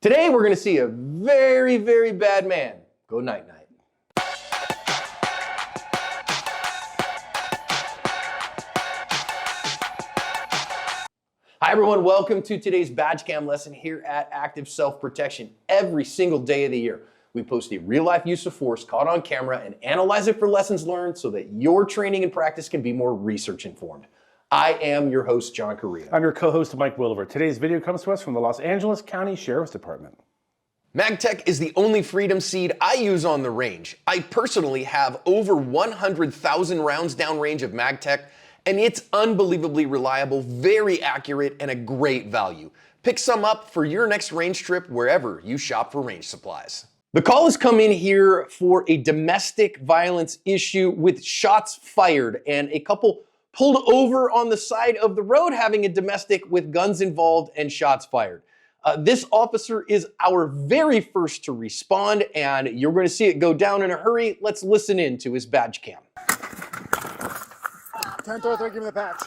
Today we're going to see a very, very bad man go night-night. Hi everyone, welcome to today's badge cam lesson here at Active Self-Protection. Every single day of the year, we post a real-life use of force caught on camera and analyze it for lessons learned so that your training and practice can be more research-informed. I am your host, John Correa. I'm your co-host, Mike Williver. Today's video comes to us from the Los Angeles County Sheriff's Department. MagTech is the only freedom seed I use on the range. I personally have over 100,000 rounds downrange of MagTech, and it's unbelievably reliable, very accurate, and a great value. Pick some up for your next range trip wherever you shop for range supplies. The call has come in here for a domestic violence issue with shots fired and a couple pulled over on the side of the road having a domestic with guns involved and shots fired. This officer is our very first to respond, and you're going to see it go down in a hurry. Let's listen in to his badge cam. 10-3, give me the patch.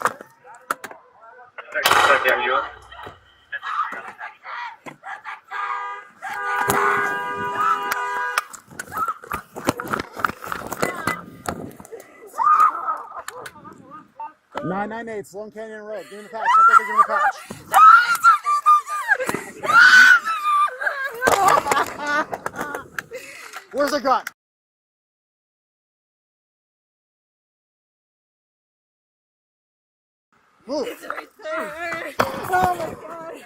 Nine 998, Sloan Canyon Road. Give me the patch. 10-3, give me the patch. Where's the gun? Move. It's right there. Oh my God.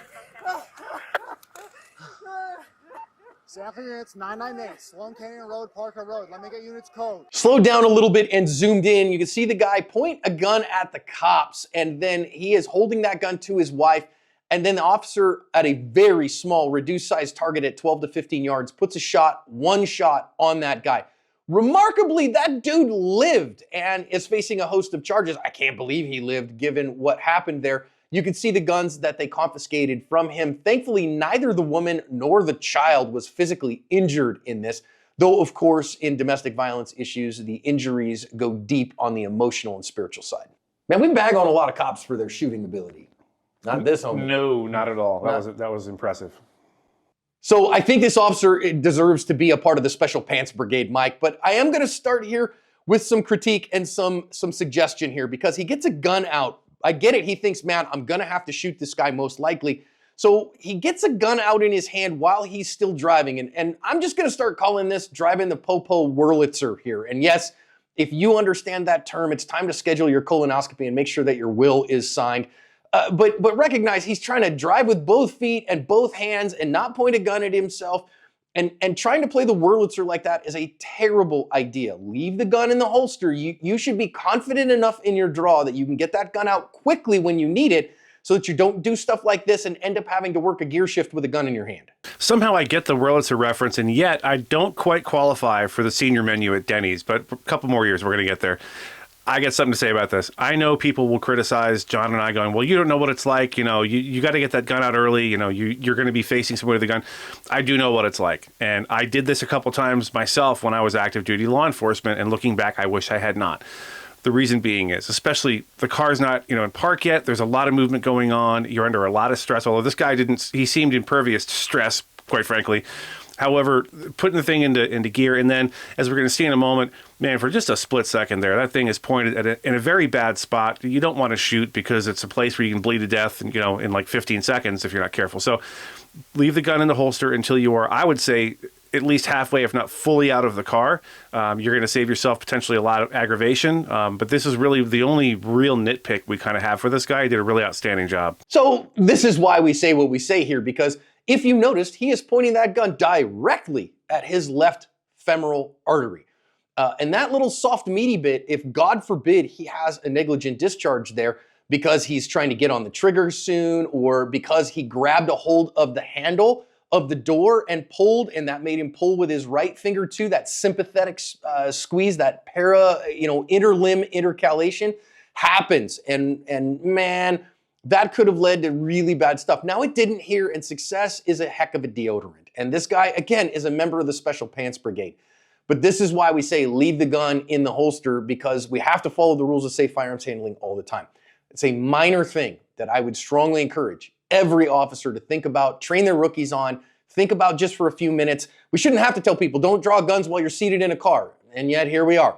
Sample units 998, Sloan Canyon Road, Parker Road. Let me get units code. Slowed down a little bit and zoomed in. You can see the guy point a gun at the cops, and then he is holding that gun to his wife. And then the officer, at a very small, reduced size target at 12 to 15 yards, puts one shot on that guy. Remarkably, that dude lived and is facing a host of charges. I can't believe he lived given what happened there. You can see the guns that they confiscated from him. Thankfully, neither the woman nor the child was physically injured in this, though, of course, in domestic violence issues, the injuries go deep on the emotional and spiritual side. Man, we bag on a lot of cops for their shooting ability. Not this homie. No, not at all. That was impressive. So I think this officer deserves to be a part of the Special Pants Brigade, Mike, but I am going to start here with some critique and some suggestion here because he gets a gun out. I get it. He thinks, man, I'm going to have to shoot this guy most likely. So he gets a gun out in his hand while he's still driving. And I'm just going to start calling this driving the Popo Wurlitzer here. And yes, if you understand that term, it's time to schedule your colonoscopy and make sure that your will is signed. But recognize he's trying to drive with both feet and both hands and not point a gun at himself. And trying to play the Wurlitzer like that is a terrible idea. Leave the gun in the holster. You should be confident enough in your draw that you can get that gun out quickly when you need it so that you don't do stuff like this and end up having to work a gear shift with a gun in your hand. Somehow I get the Wurlitzer reference, and yet I don't quite qualify for the senior menu at Denny's, but a couple more years we're going to get there. I got something to say about this. I know people will criticize John and I going, well, you don't know what it's like. You know, you got to get that gun out early. You know, you're going to be facing somebody with a gun. I do know what it's like. And I did this a couple times myself when I was active duty law enforcement. And looking back, I wish I had not. The reason being is, especially the car's not, in park yet. There's a lot of movement going on. You're under a lot of stress. Although this guy he seemed impervious to stress, quite frankly. However, putting the thing into gear, and then, as we're going to see in a moment, man, for just a split second there, that thing is pointed in a very bad spot. You don't want to shoot because it's a place where you can bleed to death, in like 15 seconds if you're not careful. So leave the gun in the holster until you are, I would say, at least halfway, if not fully out of the car. You're going to save yourself potentially a lot of aggravation. But this is really the only real nitpick we kind of have for this guy. He did a really outstanding job. So this is why we say what we say here, because if you noticed, he is pointing that gun directly at his left femoral artery. And that little soft meaty bit, if God forbid he has a negligent discharge there because he's trying to get on the trigger soon or because he grabbed a hold of the handle of the door and pulled, and that made him pull with his right finger too, that sympathetic squeeze, that interlimb intercalation happens. And man, that could have led to really bad stuff. Now it didn't here, and success is a heck of a deodorant. And this guy, again, is a member of the Special Pants Brigade. But this is why we say leave the gun in the holster, because we have to follow the rules of safe firearms handling all the time. It's a minor thing that I would strongly encourage every officer to think about, train their rookies on, think about just for a few minutes. We shouldn't have to tell people, don't draw guns while you're seated in a car. And yet here we are.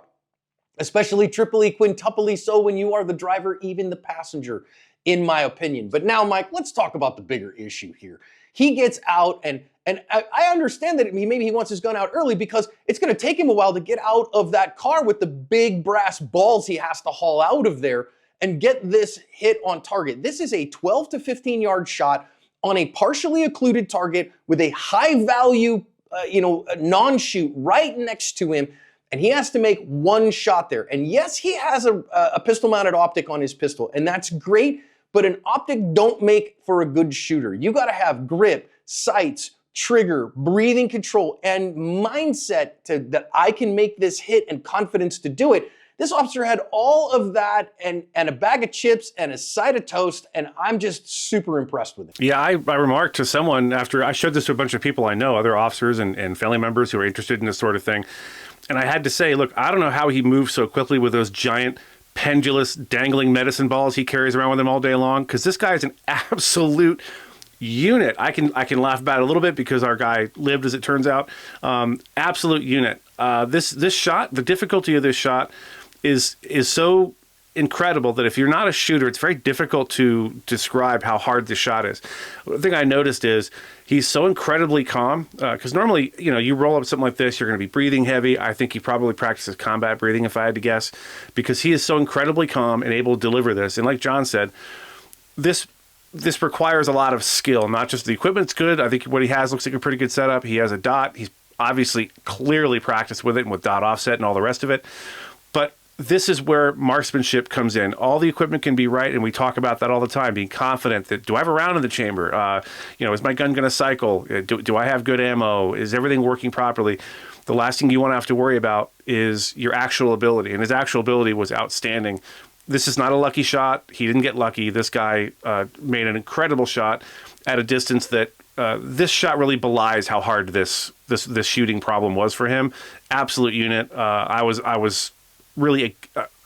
Especially triply, quintuply so when you are the driver, even the passenger, in my opinion. But now, Mike, let's talk about the bigger issue here. He gets out, and I understand that maybe he wants his gun out early because it's going to take him a while to get out of that car with the big brass balls he has to haul out of there and get this hit on target. This is a 12 to 15 yard shot on a partially occluded target with a high value, non-shoot right next to him. And he has to make one shot there. And yes, he has a pistol mounted optic on his pistol, and that's great, but an optic don't make for a good shooter. You gotta have grip, sights, trigger, breathing control, and mindset that I can make this hit and confidence to do it. This officer had all of that and a bag of chips and a side of toast, and I'm just super impressed with it. Yeah, I remarked to someone after I showed this to a bunch of people I know, other officers and family members who are interested in this sort of thing. And I had to say, look, I don't know how he moves so quickly with those giant pendulous dangling medicine balls he carries around with him all day long, because this guy is an absolute unit. I can laugh about it a little bit because our guy lived, as it turns out. Absolute unit. This shot, the difficulty of this shot is so incredible that if you're not a shooter, it's very difficult to describe how hard this shot is. The thing I noticed is he's so incredibly calm, because normally, you roll up something like this, you're going to be breathing heavy. I think he probably practices combat breathing, if I had to guess, because he is so incredibly calm and able to deliver this. And like John said, this requires a lot of skill, not just the equipment's good. I think what he has looks like a pretty good setup. He has a dot. He's obviously clearly practiced with it and with dot offset and all the rest of it. But this is where marksmanship comes in. All the equipment can be right, and we talk about that all the time, being confident that, do I have a round in the chamber? Is my gun going to cycle? Do I have good ammo? Is everything working properly? The last thing you want to have to worry about is your actual ability, and his actual ability was outstanding. This is not a lucky shot. He didn't get lucky. This guy made an incredible shot at a distance that this shot really belies how hard this shooting problem was for him. Absolute unit. I was really,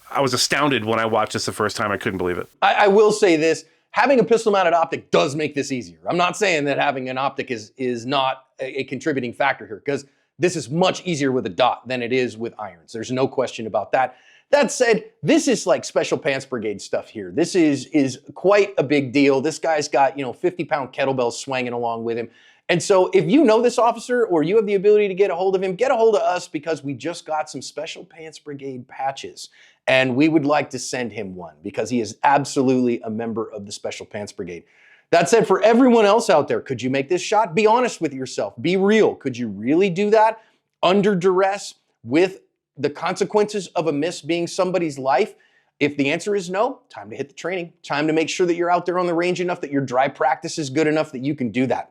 I was astounded when I watched this the first time. I couldn't believe it. I will say this, having a pistol-mounted optic does make this easier. I'm not saying that having an optic is not a contributing factor here, because this is much easier with a dot than it is with irons. There's no question about that. That said, this is like Special Pants Brigade stuff here. This is quite a big deal. This guy's got, 50-pound kettlebells swinging along with him. And so if you know this officer or you have the ability to get a hold of him, get a hold of us, because we just got some Special Pants Brigade patches and we would like to send him one because he is absolutely a member of the Special Pants Brigade. That said, for everyone else out there, could you make this shot? Be honest with yourself. Be real. Could you really do that under duress with the consequences of a miss being somebody's life? If the answer is no, time to hit the training. Time to make sure that you're out there on the range enough, that your dry practice is good enough that you can do that.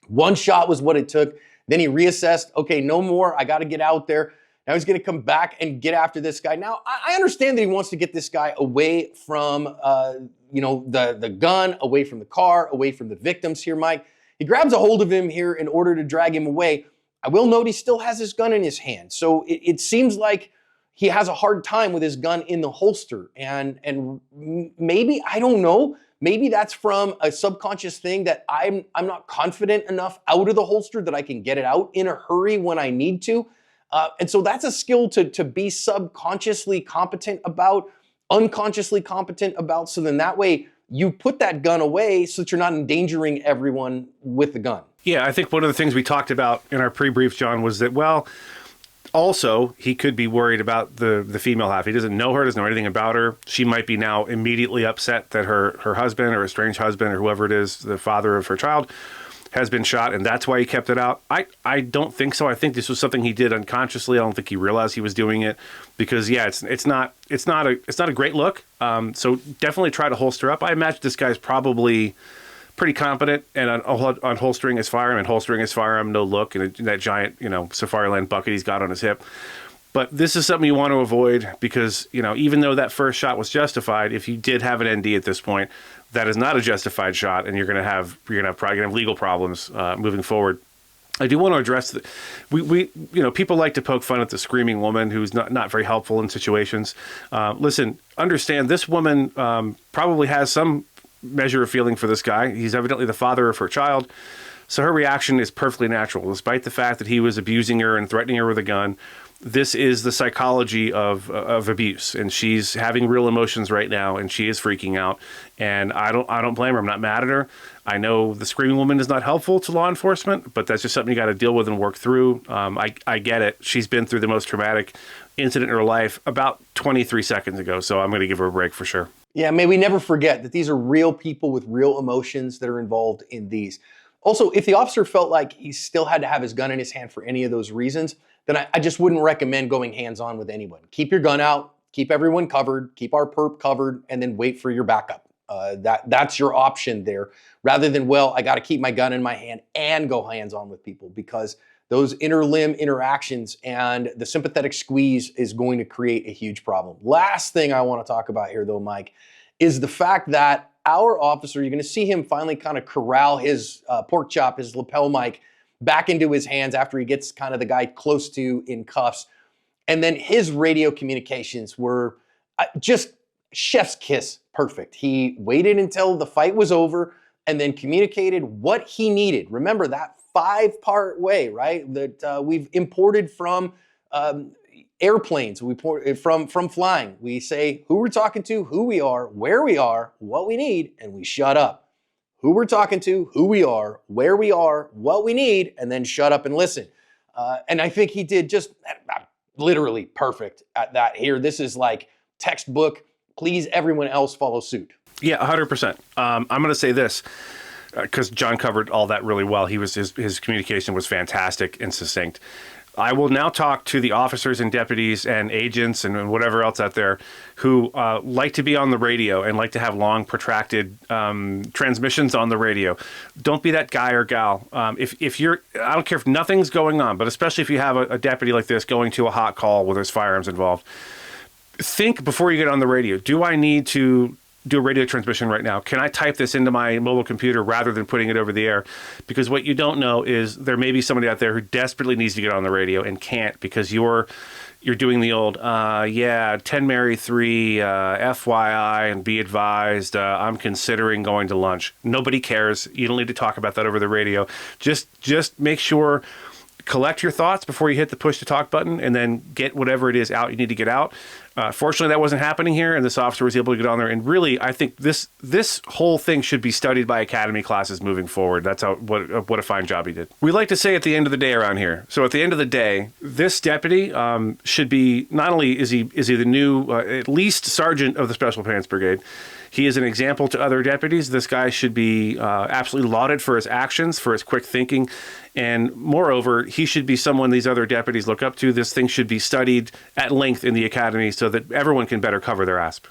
One shot was what it took. Then he reassessed, okay, no more, I gotta get out there. Now he's gonna come back and get after this guy. Now, I understand that he wants to get this guy away from the gun, away from the car, away from the victims here, Mike. He grabs a hold of him here in order to drag him away. I will note he still has his gun in his hand. So it seems like he has a hard time with his gun in the holster. And maybe, I don't know, maybe that's from a subconscious thing that I'm not confident enough out of the holster that I can get it out in a hurry when I need to. And so that's a skill to be subconsciously competent about, unconsciously competent about. So then that way you put that gun away so that you're not endangering everyone with the gun. Yeah, I think one of the things we talked about in our pre-brief, John, was that, also, he could be worried about the female half. He doesn't know her, doesn't know anything about her. She might be now immediately upset that her husband or estranged husband or whoever it is, the father of her child, has been shot, and that's why he kept it out. I don't think so. I think this was something he did unconsciously. I don't think he realized he was doing it because, yeah, it's not a great look. So definitely try to holster up. I imagine this guy's probably pretty competent and on holstering his firearm and holstering his firearm, no look, and that giant, Safariland bucket he's got on his hip. But this is something you want to avoid because, even though that first shot was justified, if you did have an ND at this point, that is not a justified shot, and you're going to have legal problems moving forward. I do want to address that. We people like to poke fun at the screaming woman who's not very helpful in situations. Listen, understand this woman probably has some measure of feeling for this guy. He's evidently the father of her child. So her reaction is perfectly natural, despite the fact that he was abusing her and threatening her with a gun. This is the psychology of abuse, and she's having real emotions right now, and she is freaking out. And I don't blame her. I'm not mad at her. I know the screaming woman is not helpful to law enforcement, but that's just something you got to deal with and work through. I get it. She's been through the most traumatic incident in her life about 23 seconds ago, so I'm going to give her a break for sure. Yeah, may we never forget that these are real people with real emotions that are involved in these. Also, if the officer felt like he still had to have his gun in his hand for any of those reasons, then I just wouldn't recommend going hands-on with anyone. Keep your gun out, keep everyone covered, keep our perp covered, and then wait for your backup. That's your option there, rather than, well, I got to keep my gun in my hand and go hands-on with people, because those inter-limb interactions and the sympathetic squeeze is going to create a huge problem. Last thing I want to talk about here, though, Mike, is the fact that our officer, you're going to see him finally kind of corral his pork chop, his lapel mic, back into his hands after he gets kind of the guy close to in cuffs. And then his radio communications were just chef's kiss perfect. He waited until the fight was over and then communicated what he needed. Remember that 5-part way, right? That we've imported from airplanes, from flying. We say who we're talking to, who we are, where we are, what we need, and we shut up. Who we're talking to, who we are, where we are, what we need, and then shut up and listen. And I think he did just literally perfect at that here. This is like textbook. Please, everyone else follow suit. Yeah, 100%. I'm going to say this, because John covered all that really well. His communication was fantastic and succinct. I will now talk to the officers and deputies and agents and whatever else out there who like to be on the radio and like to have long, protracted transmissions on the radio. Don't be that guy or gal. If you're, I don't care if nothing's going on, but especially if you have a deputy like this going to a hot call where there's firearms involved, think before you get on the radio. Do I need to do a radio transmission right now? Can I type this into my mobile computer rather than putting it over the air? Because what you don't know is there may be somebody out there who desperately needs to get on the radio and can't, because you're doing the old, 10 Mary 3, FYI, and be advised, I'm considering going to lunch. Nobody cares. You don't need to talk about that over the radio. Just make sure, collect your thoughts before you hit the push to talk button, and then get whatever it is out you need to get out. Fortunately, that wasn't happening here, and this officer was able to get on there. And really, I think this whole thing should be studied by academy classes moving forward. That's what a fine job he did. We like to say at the end of the day around here. So at the end of the day, this deputy should be, not only is he the new at least sergeant of the Special Pants Brigade, he is an example to other deputies. This guy should be absolutely lauded for his actions, for his quick thinking. And moreover, he should be someone these other deputies look up to. This thing should be studied at length in the academy so that everyone can better cover their asp.